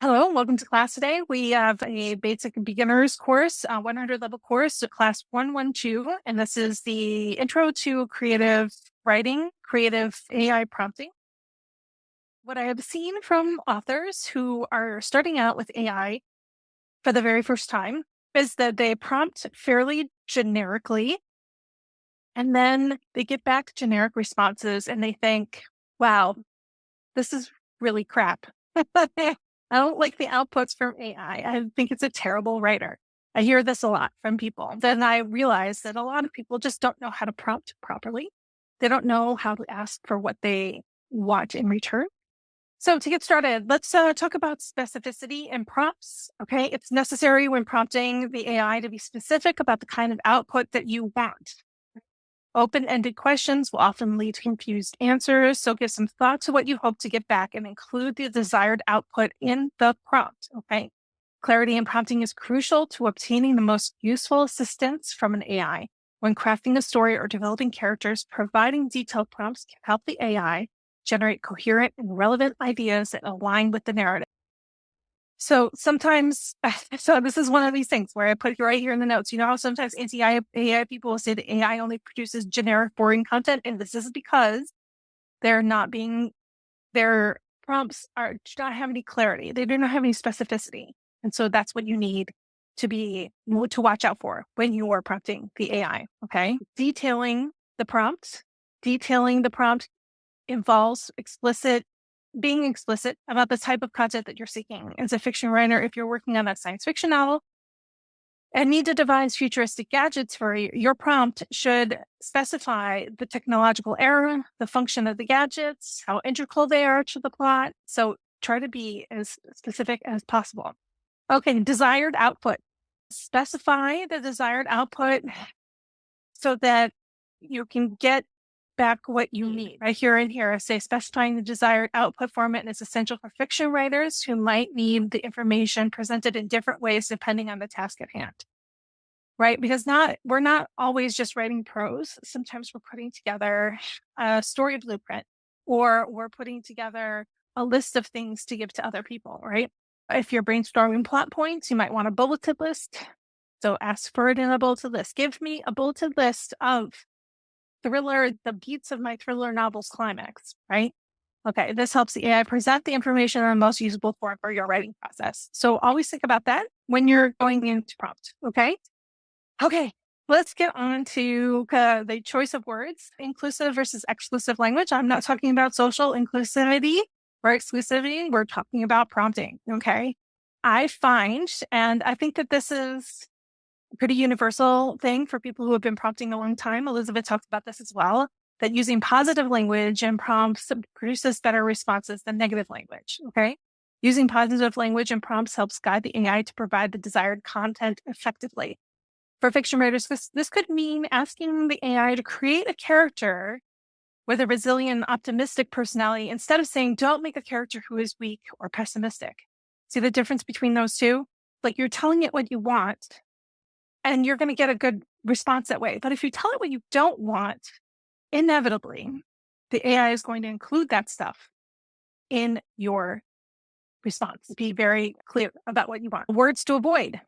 Hello, and welcome to class today. We have a basic beginners course, 100 level course, class 112, and this is the intro to creative writing, creative AI prompting. What I have seen from authors who are starting out with AI for the very first time is that they prompt fairly generically, and then they get back generic responses and they think, wow, this is really crap. I don't like the outputs from AI. I think it's a terrible writer. I hear this a lot from people. Then I realize that a lot of people just don't know how to prompt properly. They don't know how to ask for what they want in return. So to get started, let's talk about specificity and prompts. Okay. It's necessary when prompting the AI to be specific about the kind of output that you want. Open-ended questions will often lead to confused answers, so give some thought to what you hope to get back and include the desired output in the prompt, okay? Clarity in prompting is crucial to obtaining the most useful assistance from an AI. When crafting a story or developing characters, providing detailed prompts can help the AI generate coherent and relevant ideas that align with the narrative. So sometimes, so this is one of these things where I put right here in the notes, you know how sometimes anti-AI people will say that AI only produces generic, boring content. And this is because their prompts do not have any clarity. They do not have any specificity. And so that's what you need to watch out for when you are prompting the AI. Okay. Detailing the prompt involves being explicit about the type of content that you're seeking. As a fiction writer, if you're working on a science fiction novel and need to devise futuristic gadgets for your prompt should specify the technological era, the function of the gadgets, how integral they are to the plot. So try to be as specific as possible. Okay, desired output. Specify the desired output so that you can get back what you need. Right here and here, I say specifying the desired output format is essential for fiction writers who might need the information presented in different ways depending on the task at hand. Right? Because we're not always just writing prose. Sometimes we're putting together a story blueprint, or we're putting together a list of things to give to other people, right? If you're brainstorming plot points, you might want a bulleted list. So ask for it in a bulleted list. Give me a bulleted list of the beats of my thriller novel's climax, right? Okay, this helps the AI present the information in the most usable form for your writing process. So always think about that when you're going into prompt, okay? Okay, let's get on to the choice of words, inclusive versus exclusive language. I'm not talking about social inclusivity or exclusivity. We're talking about prompting, okay? I find, and I think that this is pretty universal thing for people who have been prompting a long time. Elizabeth talks about this as well, that using positive language and prompts produces better responses than negative language. Okay. Using positive language and prompts helps guide the AI to provide the desired content effectively. For fiction writers, this could mean asking the AI to create a character with a resilient, optimistic personality instead of saying, don't make a character who is weak or pessimistic. See the difference between those two? Like you're telling it what you want, and you're going to get a good response that way. But if you tell it what you don't want, inevitably, the AI is going to include that stuff in your response. Be very clear about what you want. Words to avoid.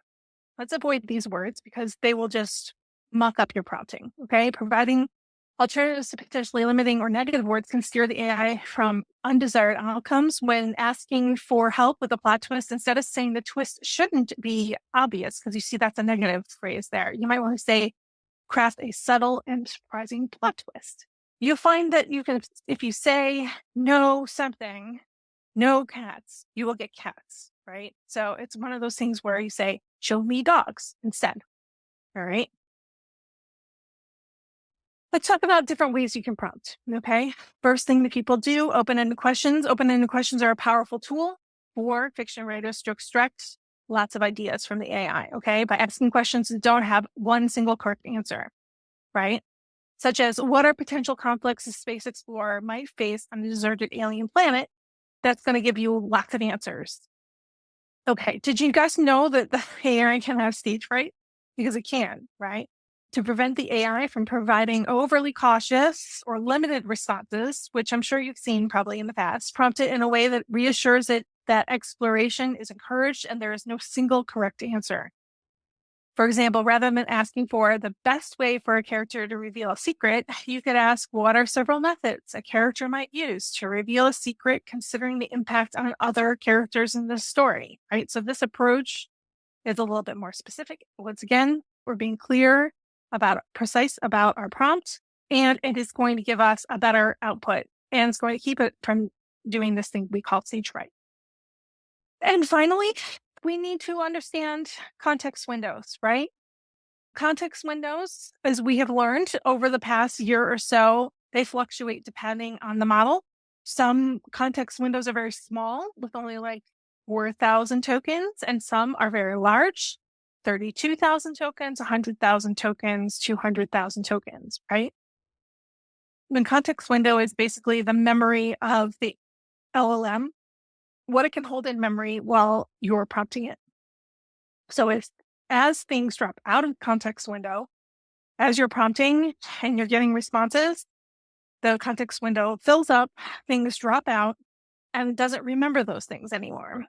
Let's avoid these words because they will just muck up your prompting. Okay. Providing alternatives to potentially limiting or negative words can steer the AI from undesired outcomes. When asking for help with a plot twist, instead of saying the twist shouldn't be obvious, because you see that's a negative phrase there, you might want to say, craft a subtle and surprising plot twist. You'll find that you can, if you say no something, no cats, you will get cats, right? So it's one of those things where you say, show me dogs instead. All right. Let's talk about different ways you can prompt. Okay. First thing that people do, open-ended questions. Open-ended questions are a powerful tool for fiction writers to extract lots of ideas from the AI. Okay. By asking questions that don't have one single correct answer, right? Such as what are potential conflicts a space explorer might face on a deserted alien planet? That's going to give you lots of answers. Okay. Did you guys know that the AI can have stage fright? Because it can, right? To prevent the AI from providing overly cautious or limited responses, which I'm sure you've seen probably in the past, prompt it in a way that reassures it that exploration is encouraged and there is no single correct answer. For example, rather than asking for the best way for a character to reveal a secret, you could ask, what are several methods a character might use to reveal a secret considering the impact on other characters in the story, right? So this approach is a little bit more specific. Once again, we're being clear precise about our prompt, and it is going to give us a better output, and it's going to keep it from doing this thing we call stage fright. And finally, we need to understand context windows, right? Context windows, as we have learned over the past year or so, they fluctuate depending on the model. Some context windows are very small with only like 4,000 tokens, and some are very large, 32,000 tokens, 100,000 tokens, 200,000 tokens, right? The context window is basically the memory of the LLM, what it can hold in memory while you're prompting it. So as things drop out of the context window, as you're prompting and you're getting responses, the context window fills up, things drop out, and doesn't remember those things anymore.